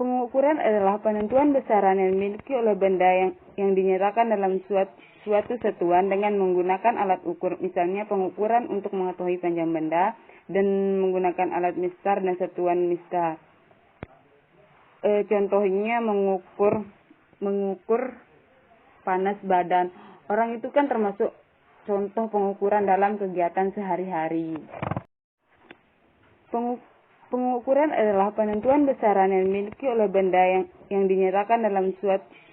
Pengukuran adalah penentuan besaran yang dimiliki oleh benda yang dinyatakan dalam suatu satuan dengan menggunakan alat ukur, misalnya pengukuran untuk mengetahui panjang benda dan menggunakan alat mistar dan satuan mistar. Contohnya mengukur panas badan. Orang itu kan termasuk contoh pengukuran dalam kegiatan sehari-hari. Pengukuran adalah penentuan besaran yang dimiliki oleh benda yang dinyatakan dalam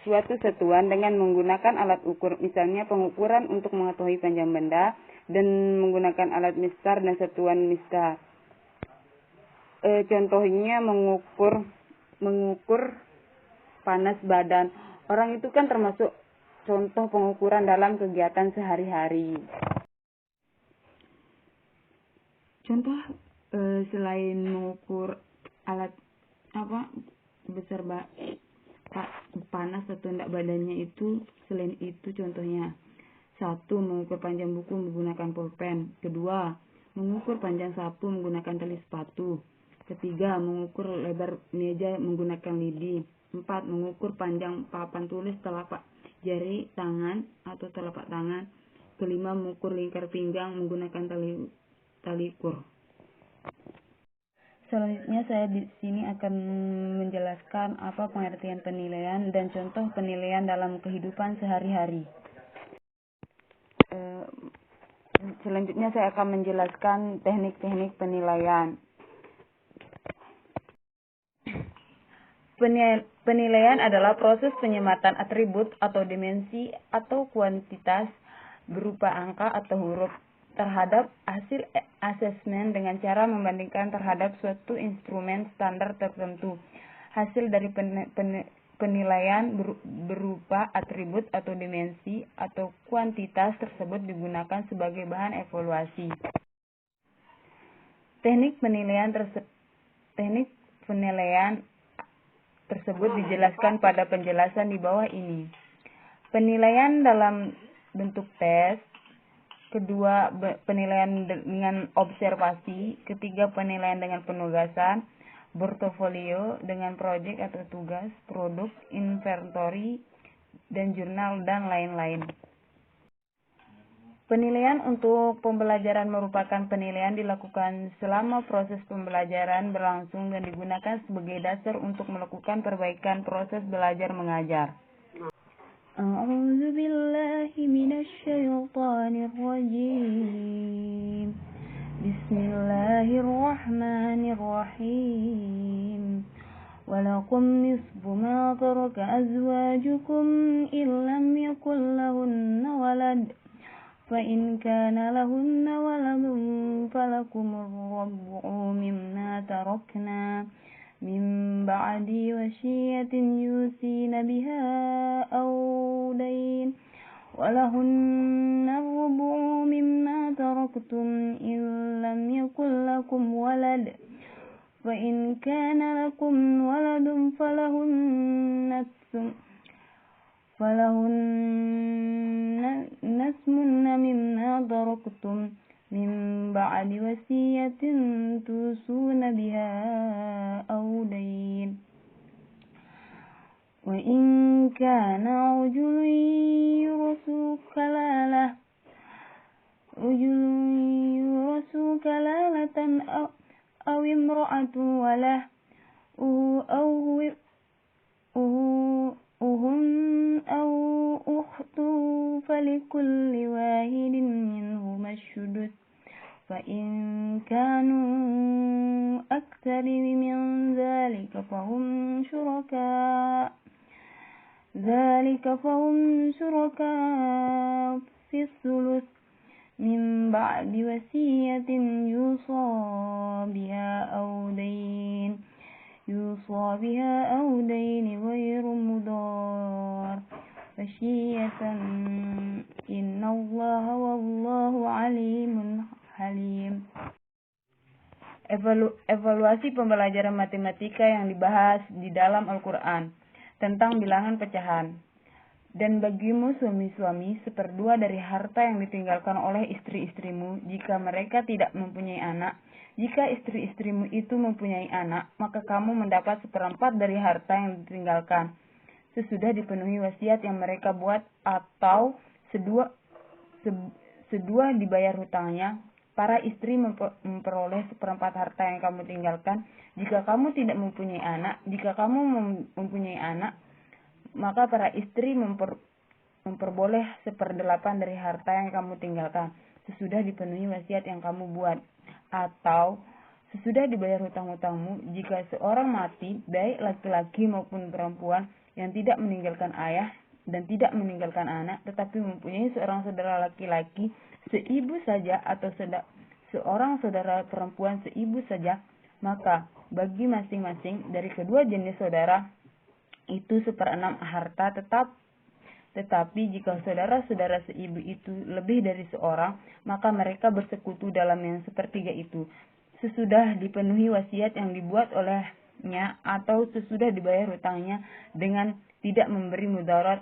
suatu satuan dengan menggunakan alat ukur, misalnya pengukuran untuk mengetahui panjang benda dan menggunakan alat mistar dan satuan mistar. Contohnya mengukur panas badan. Orang itu kan termasuk contoh pengukuran dalam kegiatan sehari-hari. Contoh selain mengukur alat besar panas atau enggak badannya itu, selain itu contohnya: 1. Mengukur panjang buku menggunakan pulpen. 2. Mengukur panjang sapu menggunakan tali sepatu. 3. Mengukur lebar meja menggunakan lidi. 4. Mengukur panjang papan tulis telapak jari tangan atau telapak tangan. 5. Mengukur lingkar pinggang menggunakan tali ukur. Selanjutnya saya di sini akan menjelaskan apa pengertian penilaian dan contoh penilaian dalam kehidupan sehari-hari. Selanjutnya saya akan menjelaskan teknik-teknik penilaian. Penilaian adalah proses penyematan atribut atau dimensi atau kuantitas berupa angka atau huruf terhadap hasil asesmen dengan cara membandingkan terhadap suatu instrumen standar tertentu. Hasil dari penilaian berupa atribut atau dimensi atau kuantitas tersebut digunakan sebagai bahan evaluasi. Teknik penilaian tersebut dijelaskan pada penjelasan di bawah ini. Penilaian dalam bentuk tes. 2. Penilaian dengan observasi. 3. Penilaian dengan penugasan, portofolio dengan proyek atau tugas, produk, inventory, dan jurnal, dan lain-lain. Penilaian untuk pembelajaran merupakan penilaian dilakukan selama proses pembelajaran berlangsung dan digunakan sebagai dasar untuk melakukan perbaikan proses belajar mengajar. A'udzu billahi minasy syaithanir rajim. Bismillahirrahmanirrahim. Walakum nisfu ma taraka azwajukum illam yakul lahunna walad. Fa in kana lahunna waladun falakumur rubu'u mimma tarakna min ba'di wasiyatin yusina biha aw dayn walahunna rubu'u mimma taraktum in lam yakul lakum walad fa in kana lakum waladun falahunna nasmunna mimma taraktum min ba'di wasiyatin tusuna biha aw dayn wa in kana rajulun yurasu kalalatan aw imra'atun walah aw ukhtu falikulli wahidin minhuma السدس فإن كانوا أكثر من ذلك فهم شركاء في الثلث من بعد وصية يوصى بها أو دين غير مضار خشية إن الله والله عليم حليم. Evaluasi pembelajaran matematika yang dibahas di dalam Al-Quran tentang bilangan pecahan. Dan bagimu suami-suami 1/2 dari harta yang ditinggalkan oleh istri-istrimu jika mereka tidak mempunyai anak, Jika istri-istrimu itu mempunyai anak, maka kamu mendapat 1/4 dari harta yang ditinggalkan, sesudah dipenuhi wasiat yang mereka buat, atau sedua dibayar hutangnya. Para istri memperoleh 1/4 harta yang kamu tinggalkan. Jika kamu tidak mempunyai anak, mempunyai anak, maka para istri memperoleh 1/8 dari harta yang kamu tinggalkan, sesudah dipenuhi wasiat yang kamu buat, atau sesudah dibayar hutang-hutangmu. Jika seorang mati, baik laki-laki maupun perempuan, yang tidak meninggalkan ayah dan tidak meninggalkan anak, tetapi mempunyai seorang saudara laki-laki seibu saja, atau seorang saudara perempuan seibu saja, maka bagi masing-masing dari kedua jenis saudara itu 1/6 harta. Tetapi jika saudara-saudara seibu itu lebih dari seorang, maka mereka bersekutu dalam yang 1/3 itu, sesudah dipenuhi wasiat yang dibuat olehnya, atau sesudah dibayar hutangnya dengan tidak memberi mudarat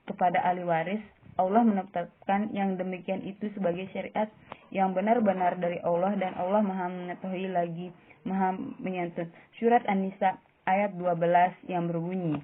kepada ahli waris. Allah menetapkan yang demikian itu sebagai syariat yang benar-benar dari Allah, dan Allah Maha mengetahui lagi Maha menyantun. Surat An-Nisa ayat 12 yang berbunyi,